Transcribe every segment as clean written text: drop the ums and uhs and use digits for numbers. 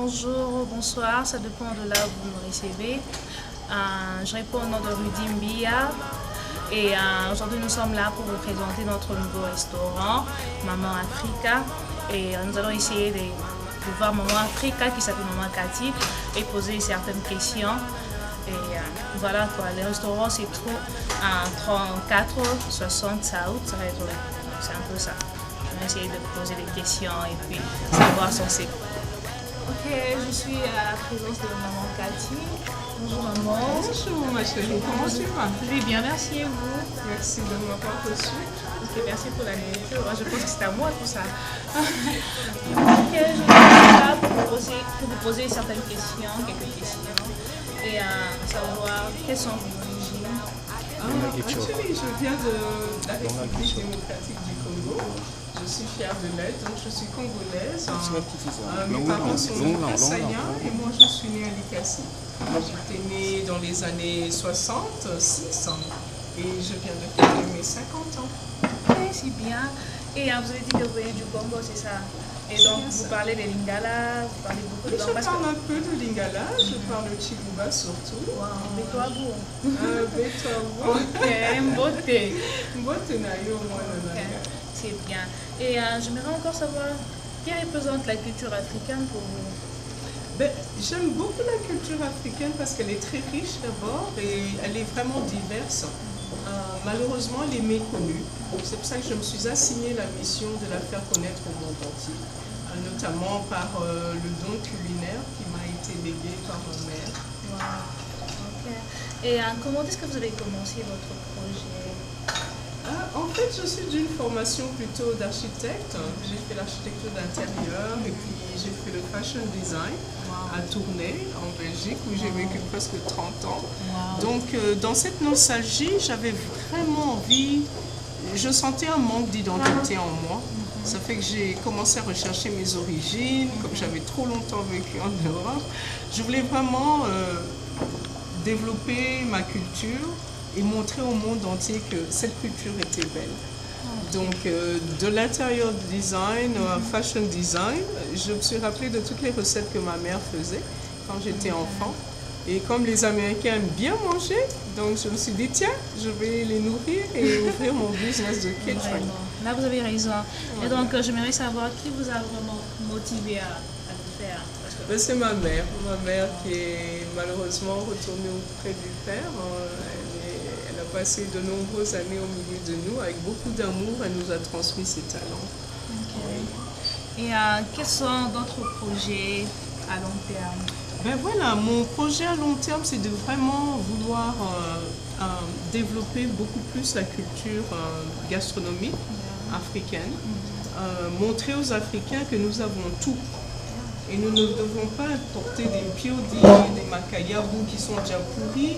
Bonjour, bonsoir, ça dépend de là où vous me recevez. Je réponds au nom de Rudy Mbia et aujourd'hui nous sommes là pour vous présenter notre nouveau restaurant, Maman Africa. Et nous allons essayer de voir Maman Africa qui s'appelle Maman Cathy et poser certaines questions. Et voilà quoi, le restaurant se trouve à 3460 South, c'est un peu ça. On va essayer de poser des questions et puis savoir son secret. Ok, je suis à la présence de Maman Cathy. Bonjour maman. Bonjour ma chérie, comment tu vas? Je vais bien, merci et vous? Merci de m'avoir reçu. Ok, merci pour la nourriture. Je pense que c'est à moi tout ça. Ok, je suis là pour vous poser certaines questions, quelques questions. Et savoir quelles sont vos origines. Actuellement, je viens de la République démocratique du Congo. Je suis fière de l'être, donc je suis congolaise. Mes parents sont de Kassaya et moi je suis née à Likasi. J'étais née dans les années 66 et je viens de fêter mes 50 ans. Ok, c'est bien. Et vous avez dit que vous venez du Congo, c'est ça? Et donc vous parlez de Lingala, vous parlez beaucoup de langues. Je parle un peu de Lingala, je parle le Chiluba surtout. Wow, Betoabou. Betoabou. Ok, Mbote. Mbote na yo mwana. C'est bien. Et j'aimerais encore savoir qui représente la culture africaine pour vous. Ben, j'aime beaucoup la culture africaine parce qu'elle est très riche d'abord et elle est vraiment diverse. Malheureusement, elle est méconnue. C'est pour ça que je me suis assigné la mission de la faire connaître au monde entier, notamment par le don culinaire qui m'a été légué par ma mère. Wow. Ok. Et comment est-ce que vous avez commencé votre projet? En fait, je suis d'une formation plutôt d'architecte. J'ai fait l'architecture d'intérieur et puis j'ai fait le fashion design à Tournai, en Belgique, où j'ai vécu presque 30 ans. Donc, dans cette nostalgie, j'avais vraiment envie, je sentais un manque d'identité en moi. Ça fait que j'ai commencé à rechercher mes origines, comme j'avais trop longtemps vécu en Europe. Je voulais vraiment développer ma culture et montrer au monde entier que cette culture était belle. Donc, de l'intérieur design au fashion design, je me suis rappelée de toutes les recettes que ma mère faisait quand j'étais enfant. Et comme les Américains aiment bien manger, donc je me suis dit, tiens, je vais les nourrir et ouvrir mon business de catering. Là, vous avez raison. Et donc, j'aimerais savoir qui vous a vraiment motivé à le faire. C'est ma mère qui est malheureusement retournée auprès du père. Elle a passé de nombreuses années au milieu de nous. Avec beaucoup d'amour, elle nous a transmis ses talents. Okay. Et quels sont d'autres projets à long terme? Ben voilà, mon projet à long terme, c'est de vraiment vouloir développer beaucoup plus la culture gastronomique africaine. Montrer aux Africains que nous avons tout. Et nous ne devons pas importer des piodis, des macayabous qui sont déjà pourris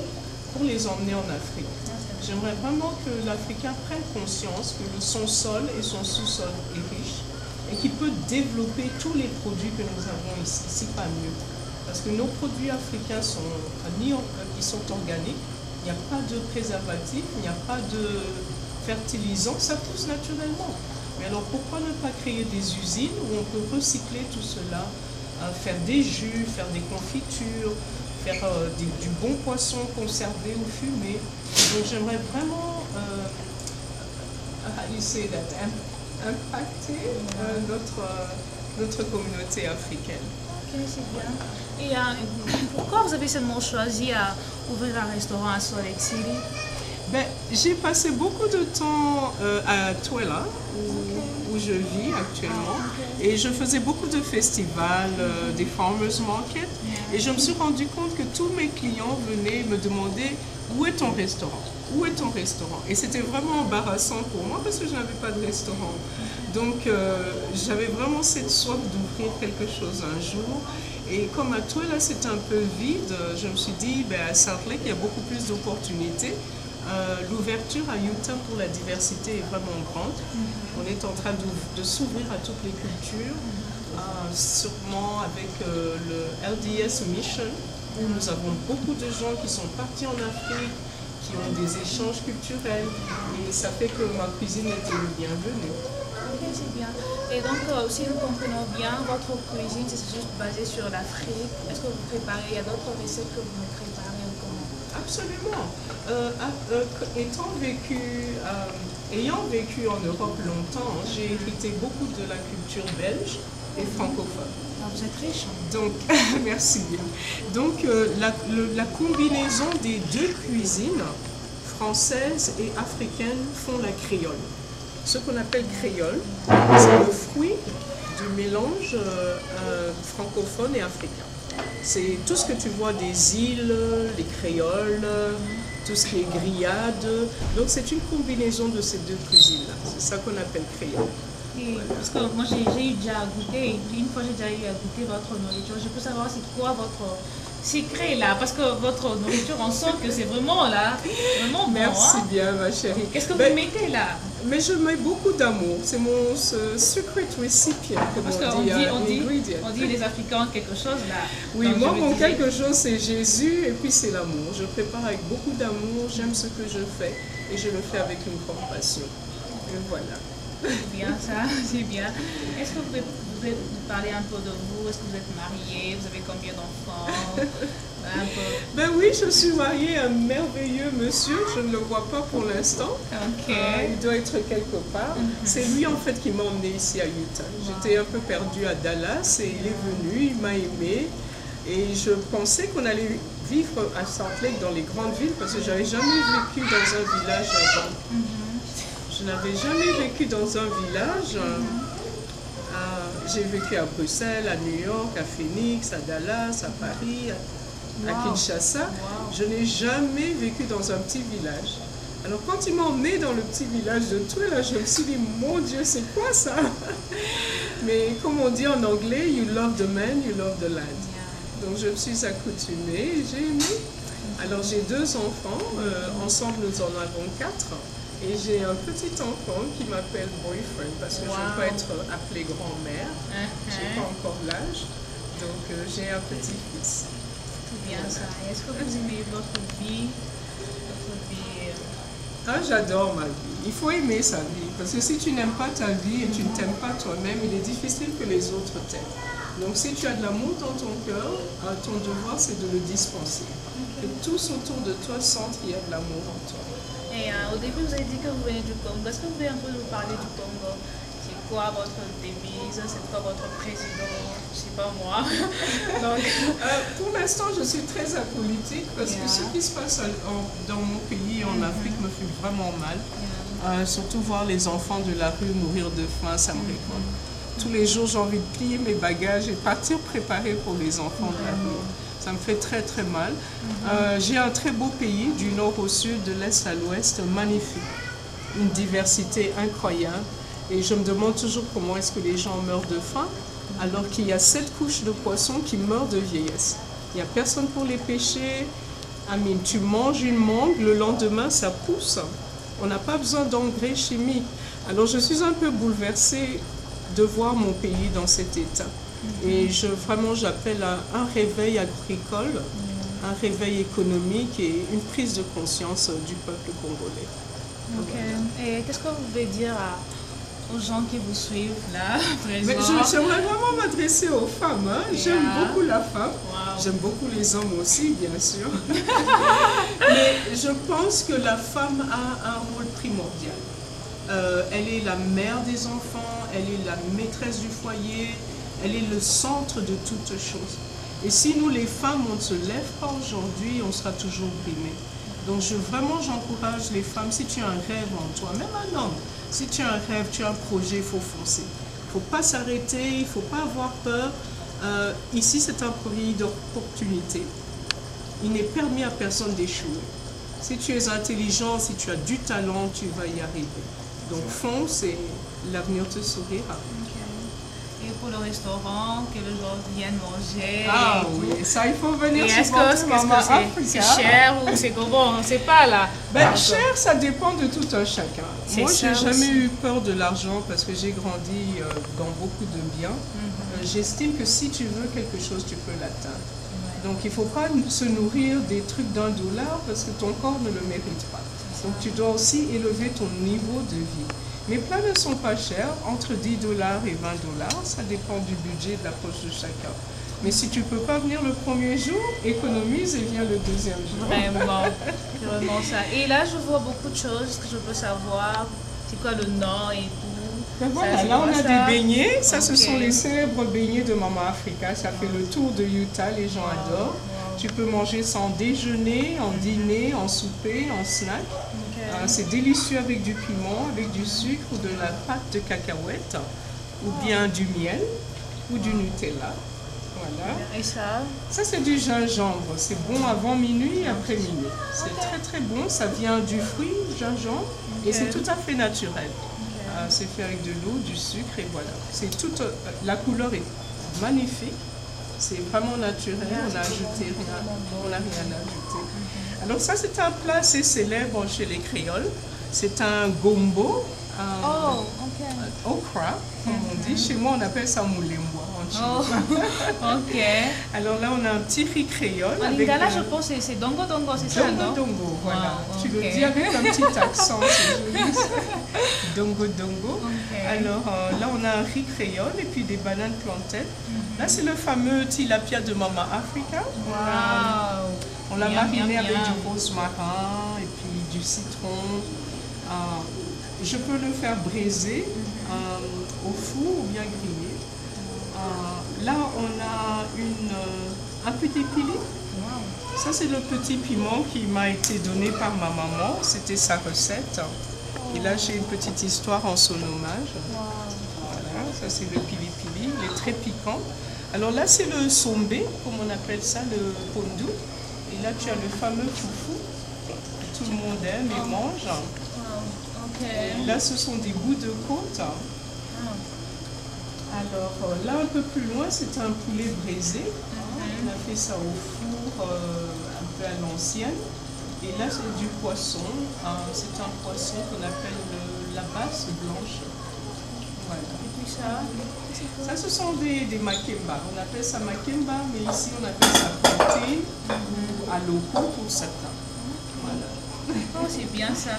pour les emmener en Afrique. J'aimerais vraiment que l'Africain prenne conscience que son sol et son sous-sol est riche et qu'il peut développer tous les produits que nous avons ici, si pas mieux. Parce que nos produits africains sont organiques, il n'y a pas de préservatifs, il n'y a pas de fertilisants, ça pousse naturellement. Mais alors pourquoi ne pas créer des usines où on peut recycler tout cela, faire des jus, faire des confitures, faire du bon poisson conservé ou fumé. Donc j'aimerais vraiment impacter notre communauté africaine. Ok, c'est bien. Et pourquoi vous avez seulement choisi à ouvrir un restaurant à Salt Lake City? Ben, j'ai passé beaucoup de temps à Twila, où je vis actuellement, et je faisais beaucoup de festivals, des farmers market, et je me suis rendu compte que tous mes clients venaient me demander où est ton restaurant? Où est ton restaurant? Et c'était vraiment embarrassant pour moi parce que je n'avais pas de restaurant. Donc j'avais vraiment cette soif d'ouvrir quelque chose un jour. Et comme à Twila c'était un peu vide, je me suis dit ben, à Salt Lake il y a beaucoup plus d'opportunités. L'ouverture à Utah pour la diversité est vraiment grande. On est en train de s'ouvrir à toutes les cultures, sûrement avec le LDS Mission, où nous avons beaucoup de gens qui sont partis en Afrique, qui ont des échanges culturels, et ça fait que ma cuisine était le bienvenu. c'est bien. Et donc, si nous comprenons bien, votre cuisine, c'est juste basé sur l'Afrique. Est-ce que vous préparez, il y a d'autres recettes que vous me préparez ou comment? Absolument. Ayant vécu en Europe longtemps, j'ai hérité beaucoup de la culture belge et francophone. Ah, vous êtes riche. Donc, merci bien. Donc, la combinaison des deux cuisines, française et africaine, font la créole. Ce qu'on appelle créole, c'est le fruit du mélange francophone et africain. C'est tout ce que tu vois des îles, les créoles, tout ce qui est grillade. Donc c'est une combinaison de ces deux cuisines-là. C'est ça qu'on appelle créole. Et parce que moi j'ai eu déjà à goûter, une fois j'ai déjà eu à goûter votre nourriture. Je peux savoir c'est quoi votre secret là, parce que votre nourriture on sent que c'est vraiment là, vraiment bon. Merci hein? bien ma chérie. Qu'est-ce que vous mettez là? Mais je mets beaucoup d'amour, c'est mon secret recipient, comme Parce on dit les Africains quelque chose là. Oui, donc moi mon quelque chose c'est Jésus et puis c'est l'amour. Je prépare avec beaucoup d'amour, j'aime ce que je fais et je le fais avec une grande passion. Et voilà. C'est bien ça, c'est bien. Est-ce que vous pouvez nous parler un peu de vous? Est-ce que vous êtes marié? Vous avez combien d'enfants? Un peu. Ben oui, je suis mariée à un merveilleux monsieur, je ne le vois pas pour l'instant. Ok. Il doit être quelque part. C'est lui en fait qui m'a emmenée ici à Utah. J'étais un peu perdue à Dallas et il est venu, il m'a aimée. Et je pensais qu'on allait vivre à Salt Lake dans les grandes villes parce que j'avais jamais vécu dans un village avant. Je n'avais jamais vécu dans un village. J'ai vécu à Bruxelles, à New York, à Phoenix, à Dallas, à Paris, à Kinshasa. Je n'ai jamais vécu dans un petit village. Alors quand il m'a emmené dans le petit village de Toué, là, je me suis dit, mon Dieu, c'est quoi ça? Mais comme on dit en anglais, you love the man, you love the land. Donc je me suis accoutumée et j'ai aimé. Alors j'ai 2 enfants, ensemble nous en avons 4. Et j'ai un petit enfant qui m'appelle boyfriend parce que je ne veux pas être appelée grand-mère. Je n'ai pas encore l'âge. Donc j'ai un petit-fils. C'est bien ça. Est-ce que vous aimez votre vie? Ah, j'adore ma vie. Il faut aimer sa vie. Parce que si tu n'aimes pas ta vie et tu ne t'aimes pas toi-même, il est difficile que les autres t'aiment. Donc si tu as de l'amour dans ton cœur, ton devoir c'est de le dispenser. Que tous autour de toi sentent qu'il y a de l'amour en toi. Et au début, vous avez dit que vous venez du Congo. Est-ce que vous pouvez un peu nous parler du Congo? C'est quoi votre devise? C'est quoi votre président? Je ne sais pas moi. Donc... pour l'instant, je suis très apolitique parce que ce qui se passe dans mon pays, en Afrique, me fait vraiment mal. Surtout voir les enfants de la rue mourir de faim, ça me récolte. Tous les jours, j'ai envie de plier mes bagages et partir préparer pour les enfants de la rue. Ça me fait très très mal. J'ai un très beau pays, du nord au sud, de l'est à l'ouest, magnifique. Une diversité incroyable. Et je me demande toujours comment est-ce que les gens meurent de faim, alors qu'il y a 7 couches de poissons qui meurent de vieillesse. Il n'y a personne pour les pêcher. Tu manges une mangue, le lendemain ça pousse. On n'a pas besoin d'engrais chimiques. Alors je suis un peu bouleversée de voir mon pays dans cet état. Et vraiment, j'appelle à un réveil agricole, un réveil économique et une prise de conscience du peuple congolais. Ok. Et qu'est-ce que vous pouvez dire aux gens qui vous suivent là, présents? J'aimerais vraiment m'adresser aux femmes. Hein. J'aime beaucoup la femme. Wow. J'aime beaucoup les hommes aussi, bien sûr. Mais je pense que la femme a un rôle primordial. Elle est la mère des enfants, elle est la maîtresse du foyer, elle est le centre de toutes choses. Et si nous, les femmes, on ne se lève pas aujourd'hui, on sera toujours brimés. Donc vraiment, j'encourage les femmes, si tu as un rêve en toi, même un homme, si tu as un rêve, tu as un projet, il faut foncer. Il ne faut pas s'arrêter, il ne faut pas avoir peur. Ici, c'est un pays d'opportunité. Il n'est permis à personne d'échouer. Si tu es intelligent, si tu as du talent, tu vas y arriver. Donc fonce et l'avenir te sourira. Et pour le restaurant, que les gens viennent manger. Ah oui, ça il faut venir supporter Maman Africa. C'est cher ou c'est comment? On ne sait pas là. Cher, ça dépend de tout un chacun. Moi, j'ai jamais eu peur de l'argent parce que j'ai grandi dans beaucoup de biens. J'estime que si tu veux quelque chose, tu peux l'atteindre. Donc il ne faut pas se nourrir des trucs d'$1 parce que ton corps ne le mérite pas. Donc tu dois aussi élever ton niveau de vie. Les plats ne sont pas chers, entre 10 dollars et 20 dollars. Ça dépend du budget de la poche de chacun. Mais si tu ne peux pas venir le premier jour, économise et viens le deuxième jour. Vraiment, vraiment ça. Et là, je vois beaucoup de choses que je peux savoir. C'est quoi le nom et tout. Ben voilà, Ça, là on a ça. des beignets. Ça, Ok. ce sont les célèbres beignets de Mama Africa. Ça fait le tour de Utah, les gens adorent. Tu peux manger ça en déjeuner, en dîner, en souper, en snack. Ok. C'est délicieux avec du piment, avec du sucre ou de la pâte de cacahuète, ou bien du miel ou du Nutella. Voilà. Et ça? Ça, c'est du gingembre. C'est bon avant minuit et après minuit. C'est très très bon. Ça vient du fruit, gingembre, et c'est tout à fait naturel. C'est fait avec de l'eau, du sucre et voilà. C'est toute, la couleur est magnifique. C'est vraiment naturel. On n'a ajouté rien. On n'a rien ajouté. Alors ça, c'est un plat assez célèbre chez les Créoles. C'est un gombo. Oh, ok. Okra, comme on dit. Chez moi, on appelle ça moulembois en chinois. Oh, ok. Alors là, on a un petit riz créole. En avec lingala, un- je pense que c'est dongo dongo, c'est ça, non? Dongo dongo, voilà. Wow, Tu ok. le dis avec un petit accent, c'est joli. Dongo dongo. Ok. Alors là, on a un riz créole et puis des bananes plantaines. Là, c'est le fameux tilapia de Mama Africa. Wow. On l'a Miam, mariné miam, avec miam. du rosmarin et puis du citron. Je peux le faire braiser au four ou bien griller. Là, on a un petit pili. Ça, c'est le petit piment qui m'a été donné par ma maman. C'était sa recette. Et là, j'ai une petite histoire en son hommage. Voilà, ça, c'est le pili-pili. Il est très piquant. Alors là, c'est le sombé, comme on appelle ça, le pondu. Et là, tu as le fameux foufou que tout le monde aime et mange. Ok. Et là, ce sont des bouts de côte. Alors là, un peu plus loin, c'est un poulet braisé. On a fait ça au four, un peu à l'ancienne. Et là, c'est du poisson. C'est un poisson qu'on appelle la basse blanche. Voilà. Et puis ça? Ça, ce sont des makemba. On appelle ça makemba, mais ici, on appelle ça côté ou aloko pour certains. Voilà. Oh, c'est bien ça.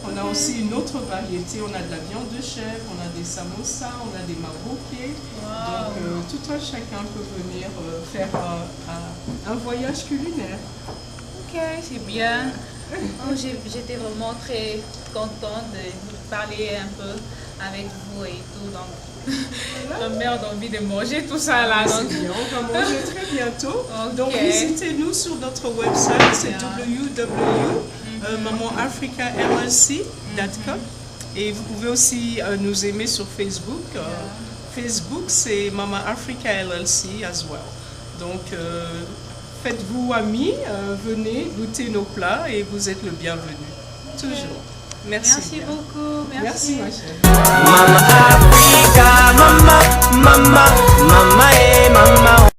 On a aussi une autre variété, on a de la viande de chèvre, on a des samosas, on a des maroquiers. Wow. Donc tout un chacun peut venir faire un voyage culinaire. Ok, c'est bien. Oh, j'étais vraiment très contente de parler un peu avec vous et tout. Donc, ma mère a envie de manger tout ça là. C'est Donc, bien, on va manger très bientôt. Ok. Donc visitez-nous sur notre website, c'est www.mamanafricallc.com et vous pouvez aussi nous aimer sur Facebook. Facebook, c'est Mama Africa LLC as well. Donc faites-vous amis, venez goûter nos plats et vous êtes le bienvenu. Toujours. Merci. merci beaucoup. Merci ma chère. Mama Africa.